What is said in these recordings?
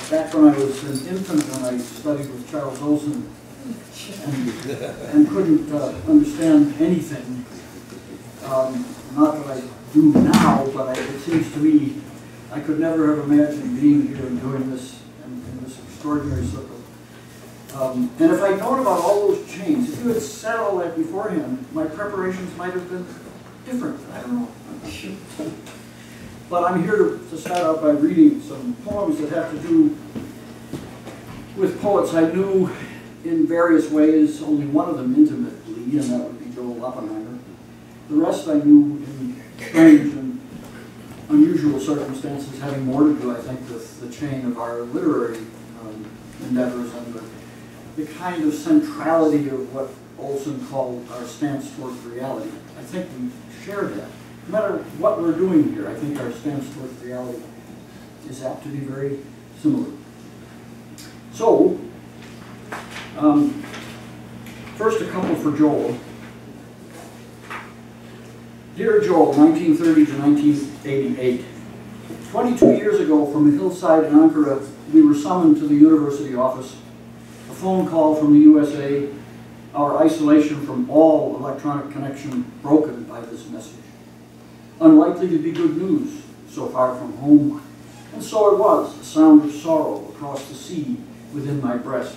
back when I was an infant when I studied with Charles Olson and couldn't understand anything. Not that I do now, but it seems to me I could never have imagined being here and doing this in this extraordinary circle. And if I'd known about all those chains, if you had said all that beforehand, my preparations might have been different. I don't know. But I'm here to start out by reading some poems that have to do with poets I knew in various ways, only one of them intimately, and that would be Joel Oppenheimer. The rest I knew in strange and unusual circumstances, having more to do, I think, with the chain of our literary endeavors and the kind of centrality of what Olson called our stance towards reality. I think we share that. No matter what we're doing here, I think our stance towards reality is apt to be very similar. So, first a couple for Joel. Dear Joel, 1930 to 1988. 22 years ago, from a hillside in Ankara, we were summoned to the university office. A phone call from the USA, our isolation from all electronic connection broken by this message. Unlikely to be good news, so far from home. And so it was, a sound of sorrow across the sea within my breast.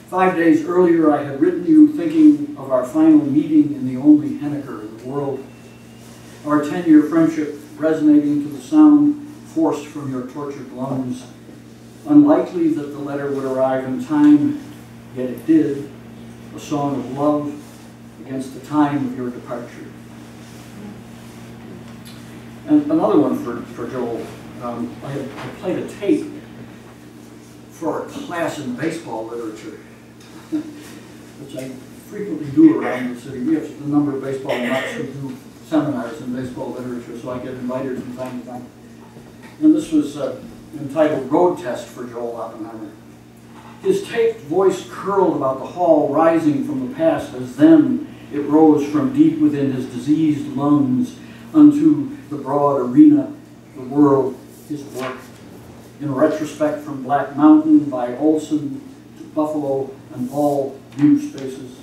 5 days earlier, I had written you thinking of our final meeting in the only Henniker in the world. Our 10-year friendship resonating to the sound forced from your tortured lungs. Unlikely that the letter would arrive in time, yet it did. A song of love against the time of your departure. And another one for Joel. I played a tape for a class in baseball literature, which I frequently do around the city. We have a number of baseball nuts who do seminars in baseball literature, so I get invited from time to time. And this was entitled Road Test for Joel Oppenheimer. His taped voice curled about the hall, rising from the past as then it rose from deep within his diseased lungs unto the broad arena, the world, his work. In retrospect, from Black Mountain by Olson to Buffalo and all new spaces.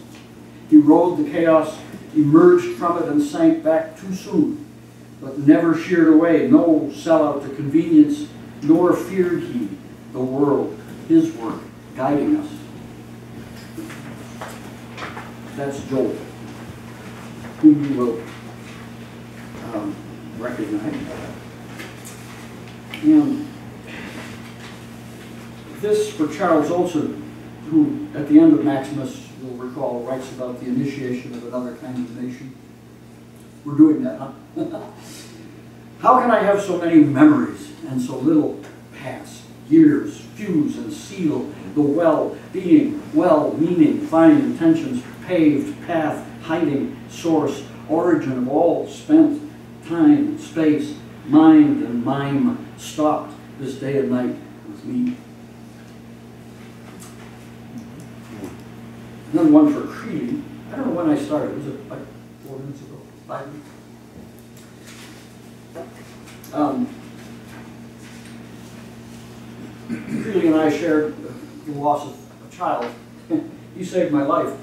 He rode the chaos, emerged from it and sank back too soon, but never sheared away, no sellout to convenience, nor feared he the world, his work, guiding us. That's Joel, whom you will recognize. And this for Charles Olson, who at the end of Maximus, you'll recall, writes about the initiation of another kind of nation. We're doing that, huh? How can I have so many memories and so little past? Years, fuse and seal, the well-being, well-meaning, fine intentions, paved path, hiding, source, origin of all spent time, space, mind and mime, stopped this day and night with me. And then one for Creedy. I don't know when I started. Was it like 4 minutes ago? 5 minutes? Creedy and I shared the loss of a child. He saved my life.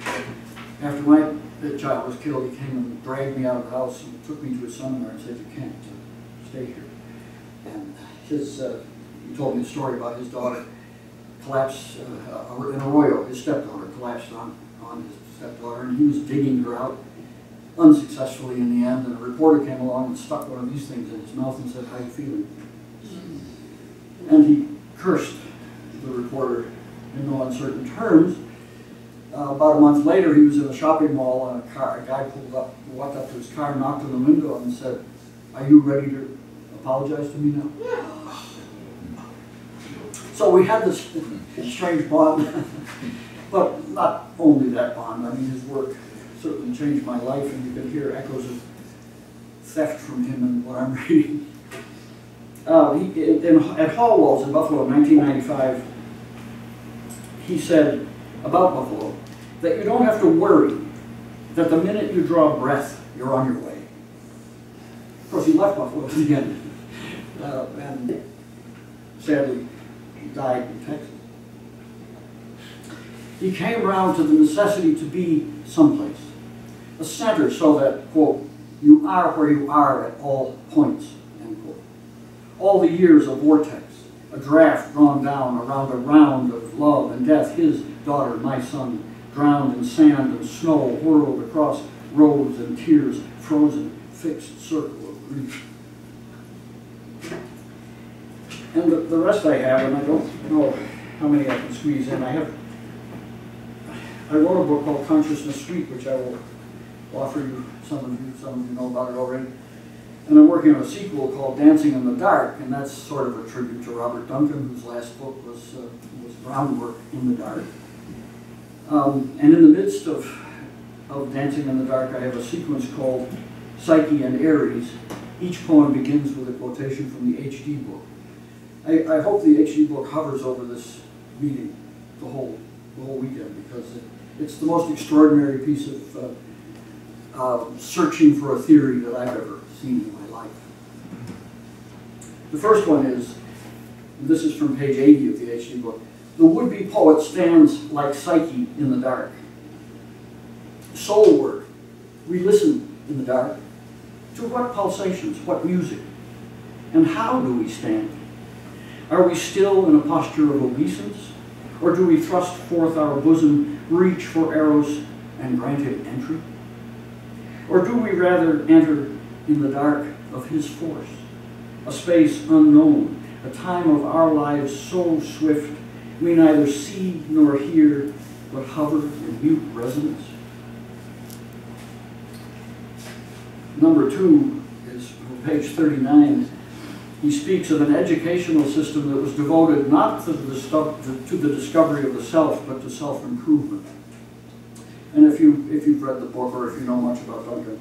After my child was killed, he came and dragged me out of the house and took me to his seminar and said, "You can't stay here." And he told me the story about his daughter collapsed in Arroyo. His stepdaughter collapsed on his stepdaughter, and he was digging her out unsuccessfully in the end. And a reporter came along and stuck one of these things in his mouth and said, "How are you feeling?" And he cursed the reporter in no uncertain terms. About a month later, he was in a shopping mall, and a guy walked up to his car, knocked on the window, and said, "Are you ready to apologize to me now?" So we had this strange bond, but not only that bond. I mean, his work certainly changed my life, and you can hear echoes of theft from him in what I'm reading. At Hallwalls in Buffalo in 1995, he said about Buffalo that you don't have to worry that the minute you draw a breath, you're on your way. Of course, he left Buffalo at the end, and sadly He died in Texas. He came around to the necessity to be someplace, a center, so that, quote, you are where you are at all points, end quote. All the years of vortex, a draft drawn down around a round of love and death, his daughter, my son, drowned in sand and snow, whirled across roads and tears, frozen, fixed circle of grief. And the rest I have, and I don't know how many I can squeeze in. I wrote a book called Consciousness Suite, which I will offer you. Some of you know about it already. And I'm working on a sequel called Dancing in the Dark, and that's sort of a tribute to Robert Duncan, whose last book was Groundwork in the Dark. And in the midst of Dancing in the Dark, I have a sequence called Psyche and Aries. Each poem begins with a quotation from the HD book. I hope the HD book hovers over this meeting the whole weekend, because it's the most extraordinary piece of searching for a theory that I've ever seen in my life. The first one is, and this is from page 80 of the HD book, the would-be poet stands like Psyche in the dark. Soul work. We listen in the dark. To what pulsations, what music? And how do we stand? Are we still in a posture of obeisance? Or do we thrust forth our bosom, reach for arrows, and granted entry? Or do we rather enter in the dark of his force, a space unknown, a time of our lives so swift we neither see nor hear, but hover in mute resonance? Number 2 is from page 39. He speaks of an educational system that was devoted not to the discovery of the self, but to self-improvement. And if you've read the book, or if you know much about Duncan,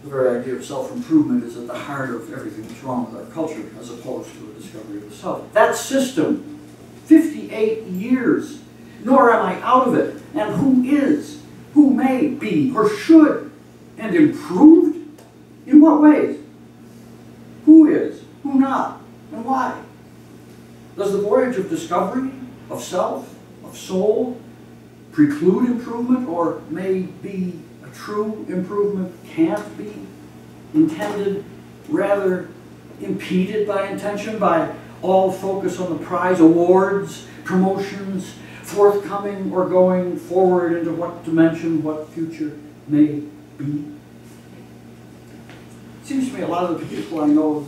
the very idea of self-improvement is at the heart of everything that's wrong with our culture, as opposed to a discovery of the self. That system, 58 years, nor am I out of it. And who is, who may be, or should, and improved? In what ways? Who is, who not, and why? Does the voyage of discovery, of self, of soul, preclude improvement, or may be a true improvement can't be intended, rather impeded by intention, by all focus on the prize, awards, promotions, forthcoming or going forward into what dimension, what future may be? It seems to me a lot of the people I know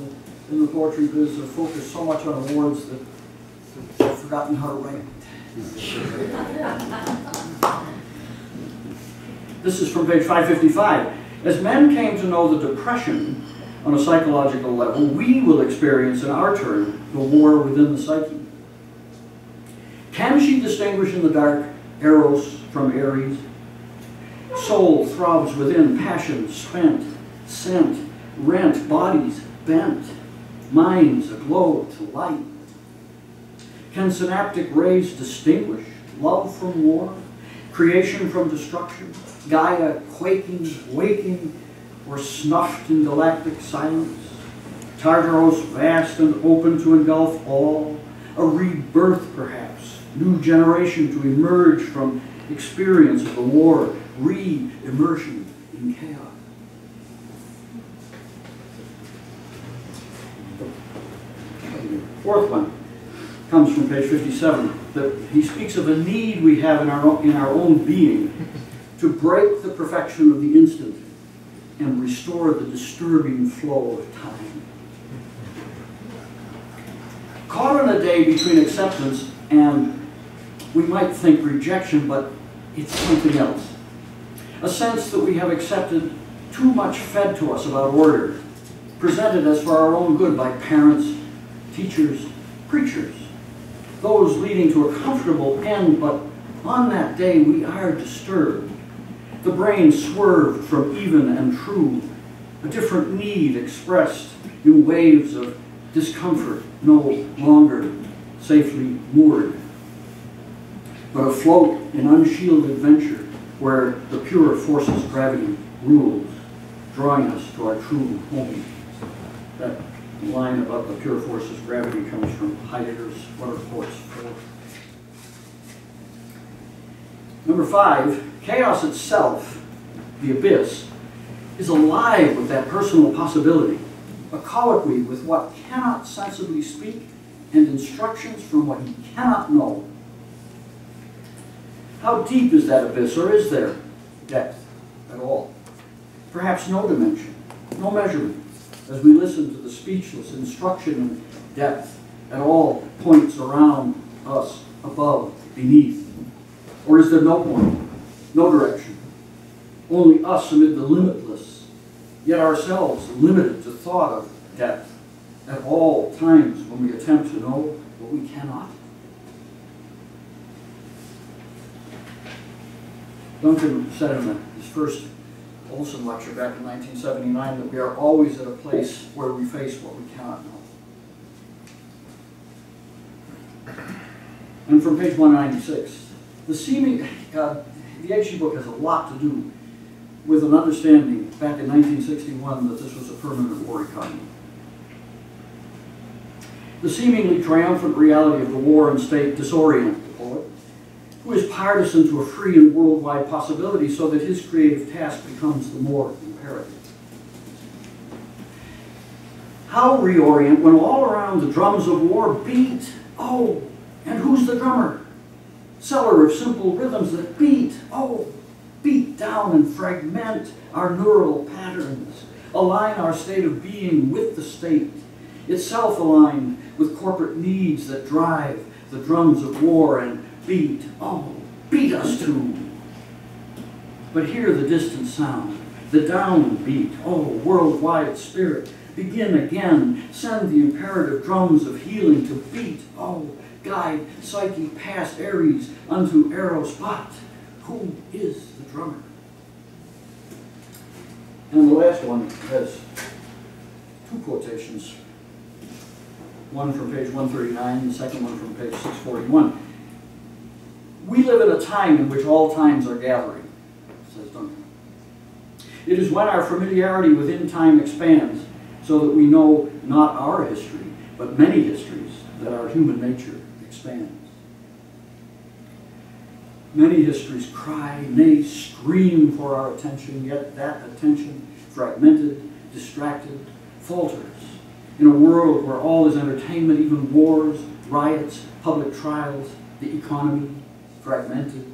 in the poetry biz are focused so much on awards that they've forgotten how to write. This is from page 555. As men came to know the depression on a psychological level, we will experience in our turn the war within the psyche. Can she distinguish in the dark Eros from Aries? Soul throbs within, passion spent, scent, rent, bodies bent, minds aglow to light. Can synaptic rays distinguish love from war, creation from destruction, Gaia quaking, waking, or snuffed in galactic silence? Tartaros vast and open to engulf all, a rebirth perhaps, new generation to emerge from experience of the war, re-immersion in chaos. Fourth one comes from page 57. That he speaks of a need we have in our own being to break the perfection of the instant and restore the disturbing flow of time. Caught on a day between acceptance and, we might think, rejection, but it's something else. A sense that we have accepted too much fed to us about order, presented as for our own good by parents, teachers, preachers, those leading to a comfortable end, but on that day we are disturbed. The brain swerved from even and true, a different need expressed in waves of discomfort, no longer safely moored, but afloat in unshielded adventure where the pure forces of gravity rules, drawing us to our true home. That line about the pure forces of gravity comes from Heidegger's What Are Force For? Number 5, chaos itself, the abyss, is alive with that personal possibility, a colloquy with what cannot sensibly speak and instructions from what he cannot know. How deep is that abyss, or is there depth at all? Perhaps no dimension, no measurement, as we listen to the speechless instruction and depth at all points around us, above, beneath. Or is there no point, no direction, only us amid the limitless, yet ourselves limited to thought of depth at all times when we attempt to know what we cannot? Duncan said in his first Olson lecture back in 1979 that we are always at a place where we face what we cannot know. And from page 196, the HG book has a lot to do with an understanding back in 1961 that this was a permanent war economy. The seemingly triumphant reality of the war and state disoriented the poet, who is partisan to a free and worldwide possibility so that his creative task becomes the more imperative. How reorient when all around the drums of war beat? Oh, and who's the drummer? Seller of simple rhythms that beat, oh, beat down and fragment our neural patterns, align our state of being with the state, itself aligned with corporate needs that drive the drums of war and beat, oh, beat us too. But hear the distant sound, the downbeat, oh, worldwide spirit, begin again, send the imperative drums of healing to beat, oh, guide psyche past Ares unto Eros, but who is the drummer? And the last one has two quotations, one from page 139, the second one from page 641. We live in a time in which all times are gathering, says Duncan. It is when our familiarity within time expands so that we know not our history, but many histories, that our human nature expands. Many histories cry, nay, scream for our attention, yet that attention, fragmented, distracted, falters in a world where all is entertainment, even wars, riots, public trials, the economy, fragmented,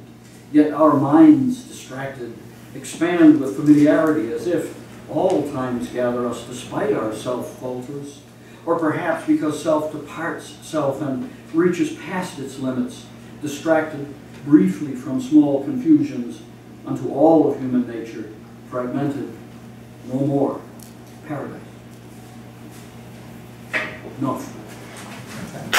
yet our minds, distracted, expand with familiarity as if all times gather us despite our self falters, or perhaps because self departs self and reaches past its limits, distracted briefly from small confusions unto all of human nature, fragmented, no more, paradise. Enough.